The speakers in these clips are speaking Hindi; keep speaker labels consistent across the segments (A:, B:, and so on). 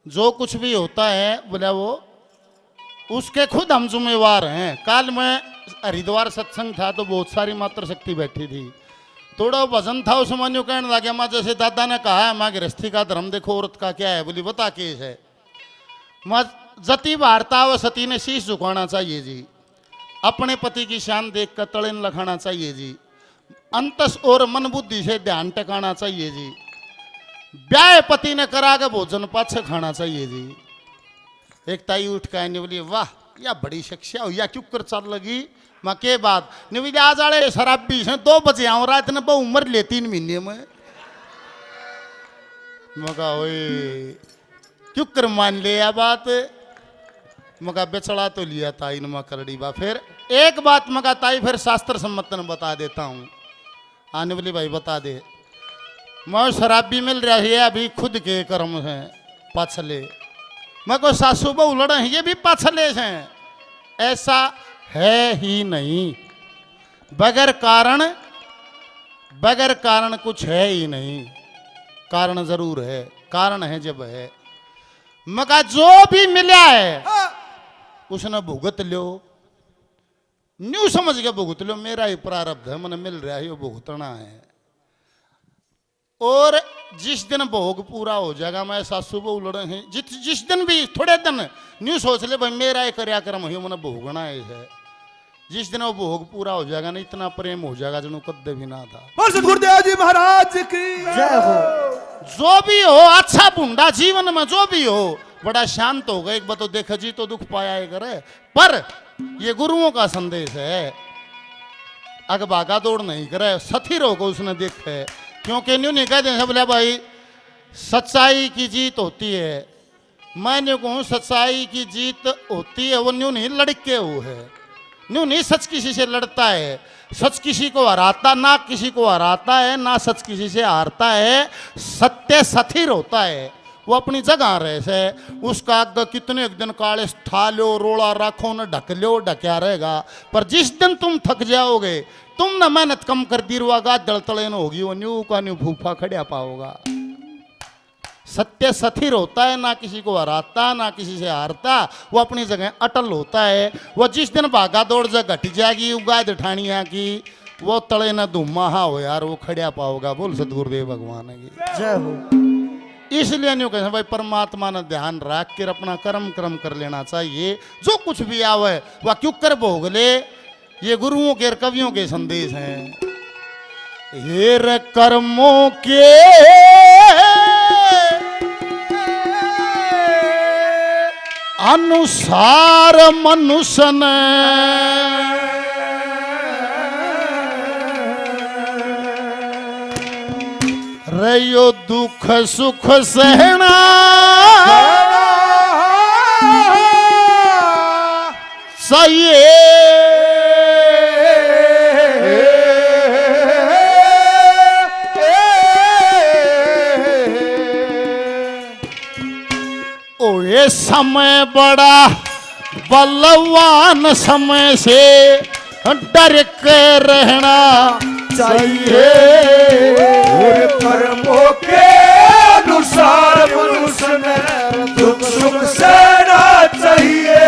A: जो कुछ भी होता है बोला वो उसके खुद हम जिम्मेवार हैं। कल मैं हरिद्वार सत्संग था तो बहुत सारी मातृशक्ति बैठी थी। थोड़ा भजन था उसमें न्यू कहने लगे माँ जैसे दादा ने कहा है माँ गृहस्थी का धर्म देखो औरत का क्या है बोली बता केस है। माँ जति वार्ता व सती ने शीश झुकाना चाहिए जी। अपने पति की शान देख कर तड़ेन लखाना चाहिए जी। अंतस और मन बुद्धि से ध्यान टकाना चाहिए जी। ब्याह पति ने करा के भोजन पाछ खाना चाहिए जी। एक ताई उठ के आने बोली वाह या बड़ी शिक्षा हो या क्यों कर चल लगी माँ के बाद नहीं आज आड़े शराबी से 2 बजे आऊँ रात ने बहु उम्र ले 3 महीने में मगा क्यों कर मान ले या बात मगा बेचड़ा तो लिया ताई ने करड़ी बा। फिर एक बात मगा ताई फिर शास्त्र सम्मत ने बता देता हूँ। आने वाली भाई बता दे मैं शराबी मिल रहा है अभी खुद के कर्म है पाछले मैं को सासू बहु लड़े हैं ये भी पाछले हैं। ऐसा है ही नहीं। बगैर कारण कुछ है ही नहीं। कारण जरूर है। कारण है जब है मगा जो भी मिला है उसने भुगत लो न्यू समझ के भुगत लो मेरा ही प्रारब्ध है मैंने मिल रहा है ये भुगतना है। और जिस दिन भोग पूरा हो जाएगा मैं सासू बहु लड़े हैं जिस दिन भी थोड़े दिन न्यू सोच ले भाई मेरा एक क्रियाक्रम है मैंने भोगना है। जिस दिन वो भोग पूरा हो जाएगा ना इतना प्रेम हो जाएगा जनो कद्दे भी ना था।
B: गुरुदेव जी महाराज की जय हो।
A: जो भी हो अच्छा बुंडा जीवन में जो भी हो बड़ा शांत हो गए एक बात तो देखा जी तो दुख पाया है करे पर ये गुरुओं का संदेश है। अग भागा दौड़ नहीं करे सथिर होगा उसने देखे क्योंकि न्यू नहीं कहते हैं बोले भाई सच्चाई की जीत होती है। मैं न्यू कहूँ सच्चाई की जीत होती है वो न्यू नहीं लड़के वो है। न्यू नहीं सच किसी से लड़ता है। सच किसी को हराता ना किसी को हराता है ना सच किसी से हारता है। सत्य सथिर होता है वो अपनी जगह रहे से उसका अग कितने एक दिन काले ठा लो रोड़ा रखो न ढक लो ढक्या रहेगा। पर जिस दिन तुम थक जाओगे तुमने मेहनत कम कर दी रुआगा दलतड़ेन होगी वो न्यू का न्यू फूफा खड़ा पाओगा। सत्य स्थिर होता है ना किसी को हराता ना किसी से हारता वो अपनी जगह अटल होता है। वो जिस दिन भागा दौड़ जग घट जाएगी उगाद ठानिया की वो तड़े न धुमा हो यार वो खड़ा पाओगा। बोल सतगुरुदेव भगवान की
B: जय हो।
A: इसलिए न्यू कहते भाई परमात्मा ने ध्यान रख कर अपना कर्म कर लेना चाहिए। जो कुछ भी आवे वह क्यों कर भोग ले। ये गुरुओं के कवियों के संदेश हैं। ये रे कर्मों के अनुसार मनुष्य ने रयो दुख सुख सहना चाहिए। ओ ये समय बड़ा बलवान समय से डर के रहना चाहिए।
B: और कर्मों के अनुसार मनुष्य ने दुख सुख सहना चाहिए।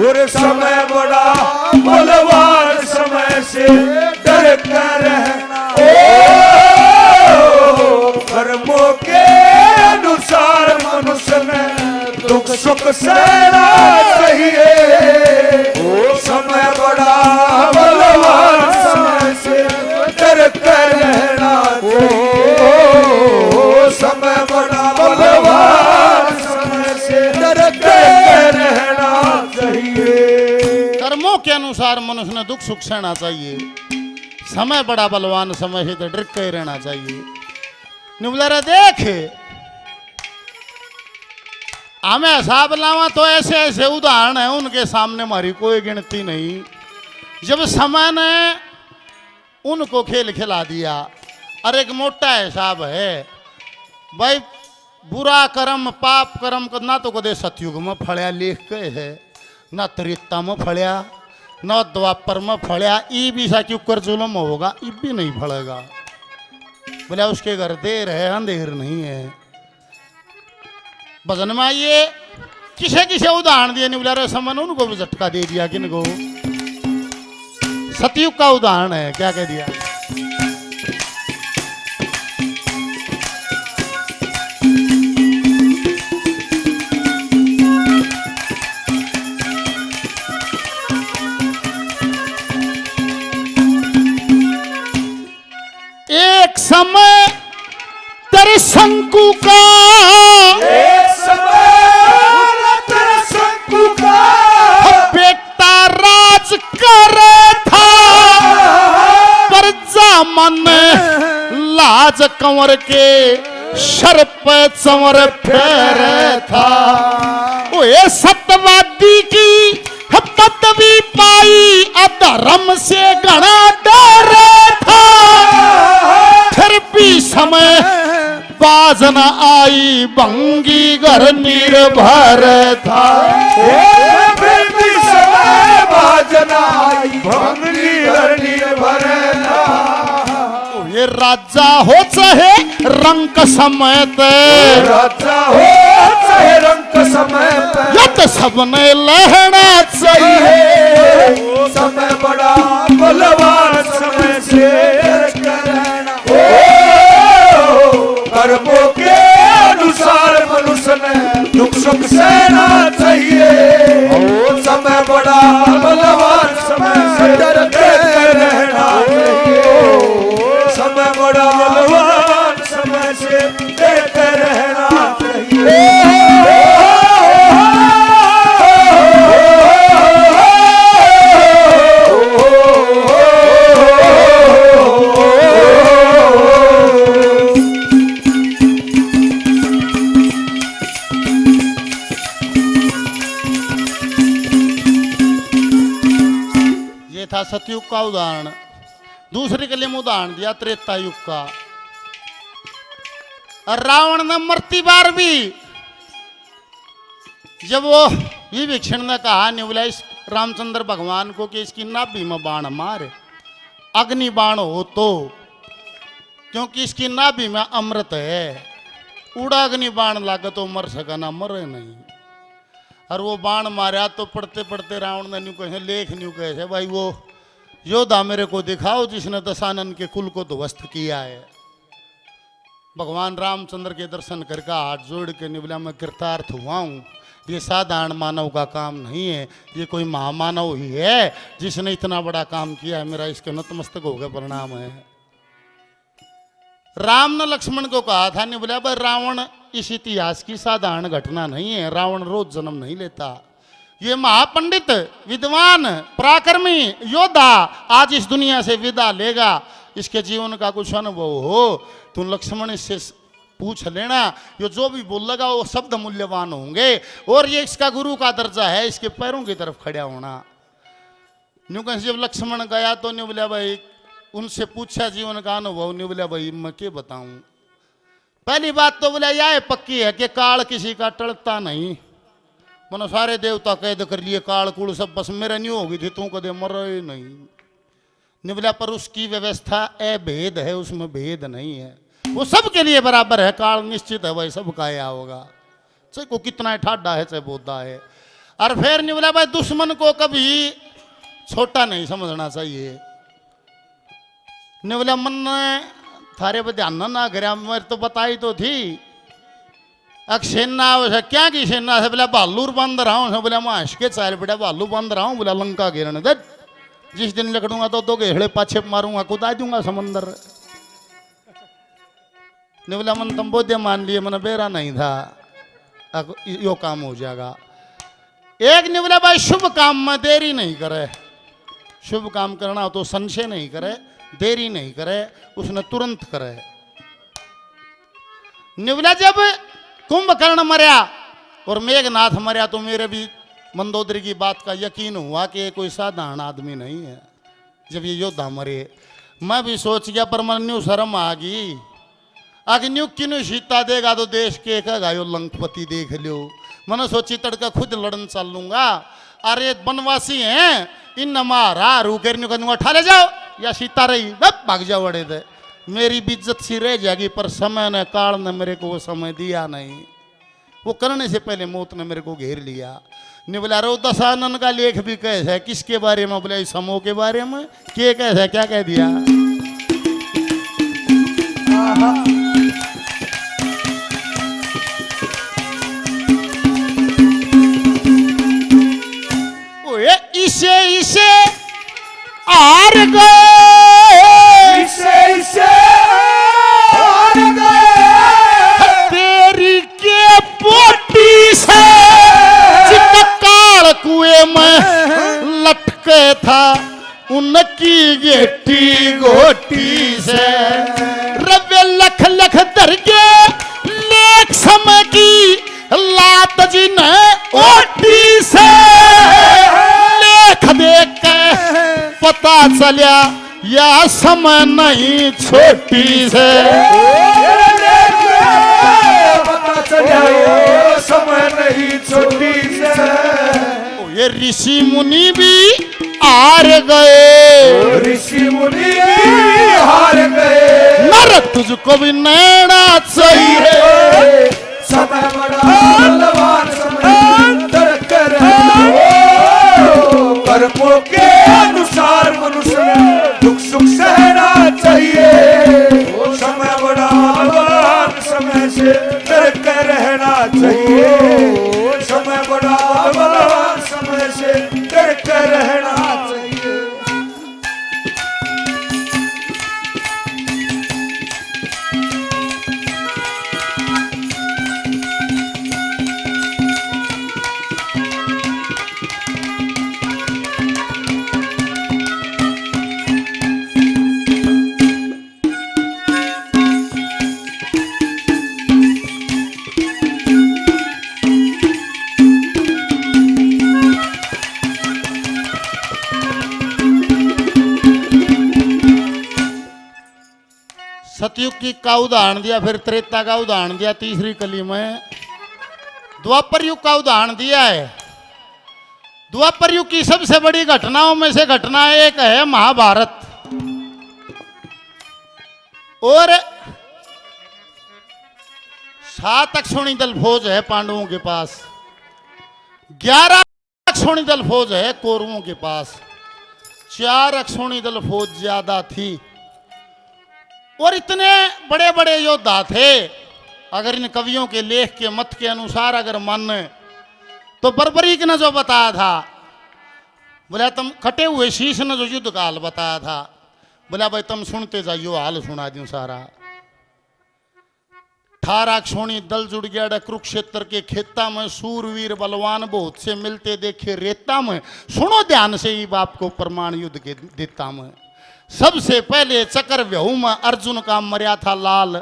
B: और समय बड़ा बलवान समय से डर कर रहना। ओ कर्मों के अनुसार मनुष्य ने दुख सुख सहना चाहिए। ओ समय बड़ा बलवान समय से डर कर रहना। ओ समय बड़ा बलवान समय से डर कर रहना चाहिए।
A: कर्मों के अनुसार मनुष्य ने दुख सुख सहना चाहिए। समय बड़ा बलवान समय से डर के रहना चाहिए। निबुला देख हमें हिसाब लावा तो ऐसे ऐसे उदाहरण है उनके सामने हमारी कोई गिनती नहीं। जब समय ने उनको खेल खिला दिया। और एक मोटा हिसाब है भाई बुरा कर्म पाप कर्म को ना तो कदे सतयुग में फड़िया लिख के है ना त्रेता में फड़िया ना द्वापर में फड़िया। ई भी सा क्यों कर जुलम होगा ई भी नहीं फड़ेगा। बोले उसके घर देर है अंधेर नहीं है। भजन में ये किसे किसे उदाहरण दिए नहीं बुला रहे समन उनको भी झटका दे दिया किनको सतयुग का उदाहरण है क्या कह दिया एक समय तेरे शंकु का
B: एक समय तेरे शंकु का
A: बेटा राज करे था पर जामन लाज कंवर के सर पे चंवर फेरे था वो ये सत्यवादी की पदवी पाई अधर्म से घना डरे था फिर भी समय बाज न आई भंगी घर निर्भर था
B: फिर भी समय बाजना भंगी घर निर्भर था
A: ये राजा हो चाहे रंग समेत
B: राजा हो चाहे रंग समय पे
A: यत सबने लहना
B: चाहिए समय बड़ा बलवान समय से करना कर्मों के अनुसार मनुष्य ने दुख सुख सहना चाहिए समय बड़ा बलवान समय से डर के रहना चाहिए समय बड़ा बलवान समय से डर के रहना चाहिए
A: ये था सतयुग का उदाहरण दूसरे के लिए उदाहरण दिया त्रेता युग का और रावण ने मरती बार भी जब वो विभीषण ने कहा नहीं बोला इस रामचंद्र भगवान को कि इसकी नाभि में बाण मार अग्नि बाण हो तो क्योंकि इसकी नाभि में अमृत है उड़ा अग्नि बाण लागे तो मर सका ना मरे नहीं और वो बाण मारा तो पढ़ते पढ़ते रावण ने न्यू कहे लेख न्यू कहे भाई वो योद्धा मेरे को दिखाओ जिसने दशानन के कुल को ध्वस्त किया है भगवान रामचंद्र के दर्शन करके हाथ जोड़ के निबला मैं कृतार्थ हुआ हूँ ये साधारण मानव का काम नहीं है ये कोई महामानव ही है जिसने इतना बड़ा काम किया है मेरा इसके नतमस्तक हो गए प्रणाम है राम ने लक्ष्मण को कहा था नहीं बोला भाई रावण इस इतिहास की साधारण घटना नहीं है रावण रोज जन्म नहीं लेता ये महापंडित विद्वान पराक्रमी योद्धा आज इस दुनिया से विदा लेगा इसके जीवन का कुछ अनुभव हो तुम लक्ष्मण इससे पूछ लेना ये जो भी बोलेगा वो शब्द मूल्यवान होंगे और ये इसका गुरु का दर्जा है इसके पैरों की तरफ खड़ा होना न्यू कहीं जब लक्ष्मण गया तो न्यू बोला भाई उनसे पूछा जीवन का अनुभव नहीं बोला भाई मैं क्या बताऊं पहली बात तो बोला यह पक्की है कि काल किसी का टलता नहीं मनो सारे देवता कैद कर लिए काल कूड़ सब बस मेरे नहीं होगी थी तू कदे मर नहीं बोला पर उसकी व्यवस्था अभेद है उसमें भेद नहीं है वो सबके लिए बराबर है काल निश्चित है भाई सबका आया होगा चाहे को कितना ठाडा है चाहे बोधा है और फिर नहीं बोला भाई दुश्मन को कभी छोटा नहीं समझना चाहिए ने बोला मन थारे पे ध्यान ना करा मेरे तो बताई तो थी अक सेना क्या की सेना से बोला भालू बंद रहा हूँ बोला मैं हंस के चार बेटा भालू बंद रहा हूँ बोला लंका गिरने दे जिस दिन लकड़ूंगा तो दो घेड़े पाछे मारूंगा कुदा दूंगा समंदर ने बोला मन तुम बोधे मान लिए मन बेरा नहीं था यो काम हो जाएगा एक ने बोला भाई शुभ काम में देरी नहीं करे शुभ काम करना हो तो संशय नहीं करे देरी नहीं करे उसने तुरंत करे निवला जब कुंभकर्ण मरया और मेघनाथ मरया तो मेरे भी मंदोदरी की बात का यकीन हुआ कि ये कोई साधारण आदमी नहीं है जब ये योद्धा मरे मैं भी सोच गया पर मन न्यू शर्म आ गई आगे न्यू किन्नू सीता देगा तो देश के कहेगा यो लंकपति देख लो मैंने सोची तड़का खुद लड़न चल लूंगा अरे बनवासी हैं इन मारा रूकर न्यू कहूंगा उठा ले जाओ या सीता रही भाग जाओ बड़े थे मेरी भी इज्जत सी रह जाएगी पर समय ने काल ने मेरे को वो समय दिया नहीं वो करने से पहले मौत ने मेरे को घेर लिया। ने बोला रो दशानन का लेख भी कैसा है, किसके बारे में? बोला इस समूह के बारे में। के कैसा है, क्या कह दिया? ओए इसे इसे हार गए,
B: इसे हार गए,
A: तेरी के पोटी से चित्तकाल कुएं में लटके था उनकी गेटी गोटी से। रवे लख लख दरगे लेख समय की लात जी ने ओटी से। लेख देख के पता चलिया या समय नहीं छोटी से।
B: पता चला ये समय नहीं छोटी से।
A: ये ऋषि मुनि भी हार गए,
B: ऋषि मुनि भी हार गए।
A: नर तुझको भी नैना चाहिए।
B: समय बड़ा बलवान, समय तर्क कर्मों के अनुसार मनुष्य में दुख सुख सहना चाहिए। समय बड़ा बलवान, समय से तर्क रहना चाहिए। समय बड़ा बलवान, समय से तर्क रहना चाहिए।
A: सतयुग की का उदाहरण दिया, फिर त्रेता का उदाहरण दिया, तीसरी कली में द्वापर युग का उदाहरण दिया है। द्वापर युग की सबसे बड़ी घटनाओं में से घटना एक है महाभारत। और 7 अक्षौणी दल फौज है पांडवों के पास, 11 अक्षौणी दल फौज है कौरवों के पास। 4 अक्षौणी दल फौज ज्यादा थी और इतने बड़े बड़े योद्धा थे। अगर इन कवियों के लेख के मत के अनुसार अगर माने तो बर्बरीक ने जो बताया था, बोला तुम कटे हुए शीश ने जो युद्ध काल बताया था, बोला भाई तुम सुनते जाइयो, हाल सुना दूं सारा। 18 अक्षौणी दल जुड़ गया कुरुक्षेत्र के खेता में, सूरवीर बलवान बहुत से मिलते देखे रेता में। सुनो ध्यान से ही बाप को प्रमाण युद्ध के देता में। सबसे पहले चक्र व्यूह में अर्जुन का मर्या था लाल,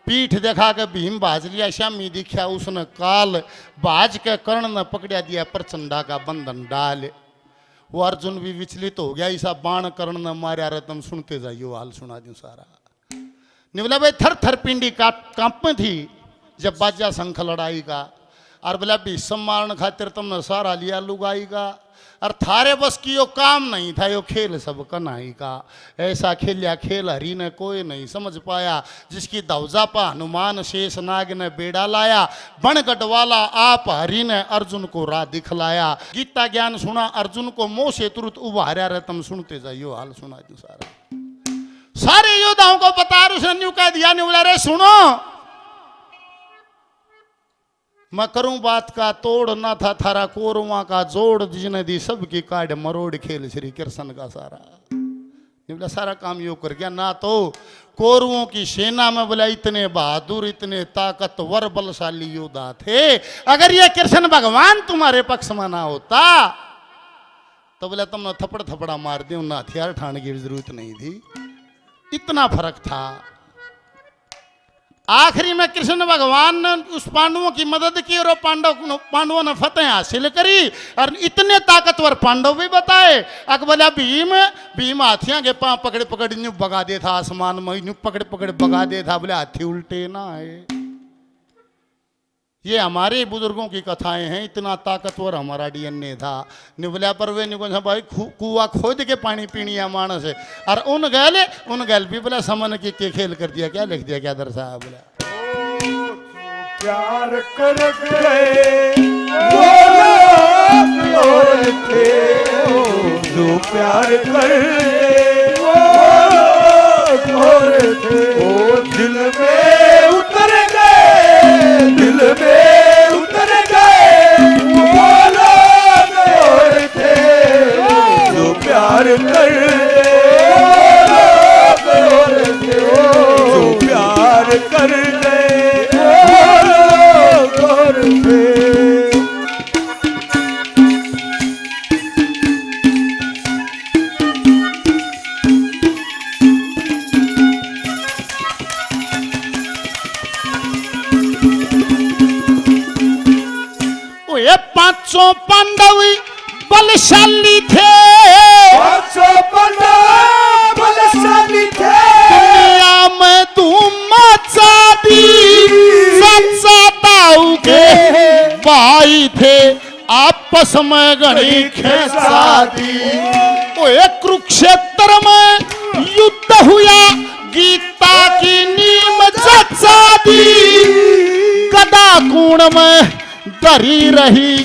A: पीठ देखा के भीम भाज लिया, श्यामी दिखा उसने काल। भाज के कर्ण ने पकड़ा दिया प्रचंडा का बंधन डाल। वो अर्जुन भी विचलित हो गया, ऐसा बाण कर्ण ने मारा रे। तुम सुनते जाइयो, हाल सुना दूं सारा। निवला भाई थर थर पिंडी कांप में थी जब बाजा शंख लड़ाई का। और बोला भीष्म मारने खातिर तुमने सारा लिया लुगाई का। और थारे बस की यो काम नहीं था, यो खेल सब कन्हई का। ऐसा खेलिया खेल हरि ने कोई नहीं समझ पाया, जिसकी दौजा पा हनुमान शेष नाग ने बेड़ा लाया। बनगढ़ वाला आप हरि ने अर्जुन को राह दिखलाया। गीता ज्ञान सुना अर्जुन को, मोह से तुरंत उभार्या रे। तुम सुनते जाइयो, हाल सुना दूं सारा। सारे योद्धाओं को बता उसने न्यू कह दिया, नहीं बोला रे सुनो, मैं करूं बात का तोड़ ना था थारा कोरवा का जोड़, जिसने दी सबकी काट मरोड़ खेल श्री कृष्ण का सारा। बोला सारा काम यो कर गया ना। तो कौरवों की सेना में बोला इतने बहादुर, इतने ताकतवर बलशाली योद्धा थे। अगर ये कृष्ण भगवान तुम्हारे पक्ष में ना होता तो बोला तुमने थपड़ थपड़ा मार दे, ना हथियार ठाने की जरूरत नहीं थी। इतना फर्क था। आखिरी में कृष्ण भगवान ने उस पांडवों की मदद की और पांडवों ने फतेह हासिल करी। और इतने ताकतवर पांडव भी बताए। अकबला भीम हाथियां के पांव पकड़े पकड़ न्यू भगा दे था आसमान में, न्यू पकड़े पकड़े भगा दे था। बोले हाथी उल्टे ना आए। ये हमारे बुजुर्गों की कथाएं हैं। इतना ताकतवर हमारा डीएनए था। निबला पर वे निको भाई कुआ खोद के पानी पीनिया मानस है। और उन गैल भी बोला समन की के खेल कर दिया, क्या लिख दिया, क्या दर्शाया। बोला
B: प्यार कर गए वो लोग और थे, जो प्यार कर गए वो लोग और थे। वो दिल में उतर गए, दिल में उतर गए वो लोग और थे, जो प्यार कर गए वो लोग और थे, जो प्यार कर गए वो लोग और थे।
A: ये पांचों पांडव बलशाली थे,
B: पांचों पांडव बलशाली थे,
A: दुनिया में धूम मचा दी, सच्चा दाऊ के भाई थे, आपस में घड़ी खेचा दी। ओए कुरुक्षेत्र में युद्ध हुआ, गीता की नीम जचा दी, गदा कूण में डरी रही,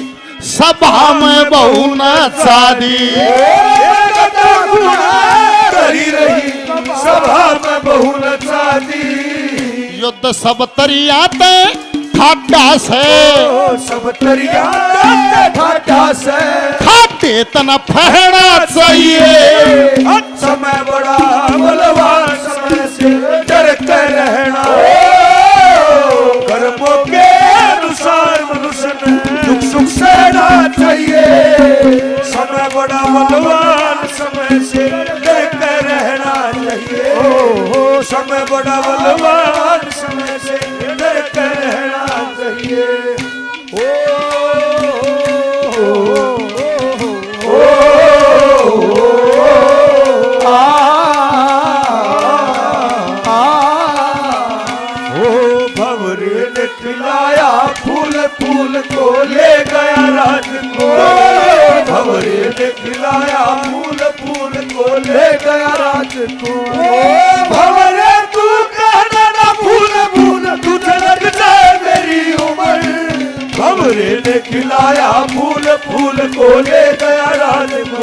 A: सभा में बहु नचा दी।
B: डरी रही, सभा में बहु नचा दी।
A: युद्ध सब तरियाते ठाटा से,
B: सब तरिया ठाटा से,
A: खाते तना फहरा चाहिए।
B: समय बड़ा बलवान, समय से डरते रहना। कर्मों के अनुसार मनुष्य ने दुख सुख सहना चाहिए। समय बड़ा बलवान, समय से डरते रहना चाहिए। समय बड़ा बलवान, समय से डरते रहना चाहिए। भंवरे ने खिलाया फूल, फूल को ले गया राज को। भंवरे ने खिलाया फूल, फूल को ले गया राज को। भंवरे तू कहना ना फूल, फूल तुझे लग जाए मेरी उम्र। भंवरे ने खिलाया फूल, फूल को ले गया राज को।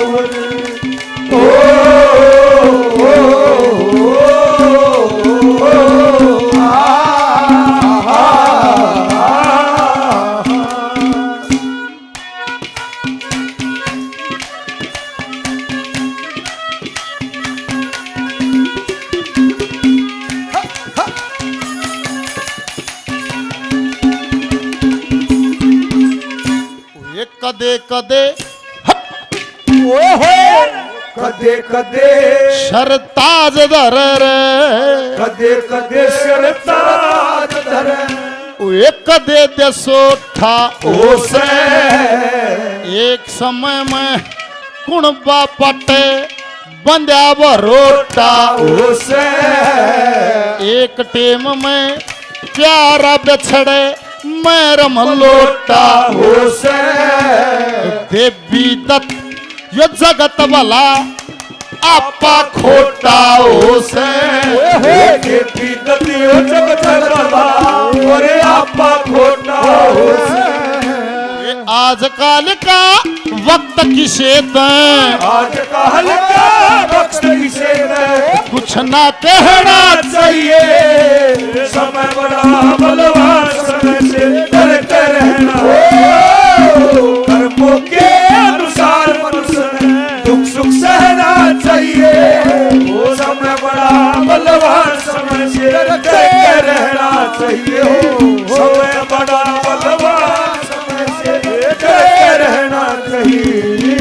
A: कदे कदे
B: कदे कदे
A: शरताज धर रे,
B: कदे कदे शरताज धरे।
A: कदे देसोठा
B: ओसे
A: एक समय में कुणबा पटे बंध्या बरोटा।
B: ओसे
A: एक टेम में प्यारा बिछड़े मैं रमलोटा।
B: ओसे
A: देवी दत्त यो जगत वाला आपा खोटा। ओसे
B: देवी दत्त यो जगत वाला और आपा खोटा।
A: आजकल का वक्त किसे दें,
B: आजकल का वक्त किसे दें,
A: कुछ ना कहना
B: चाहिए। समय बड़ा बलवान, समय से डरते रहना। कर्मों के अनुसार मनुष्य ने दुख सुख सहना चाहिए। वो समय बड़ा बलवान, समय से डरते रहना चाहिए। समय बड़ा बलवान, समय से डरते रहना चाहिए।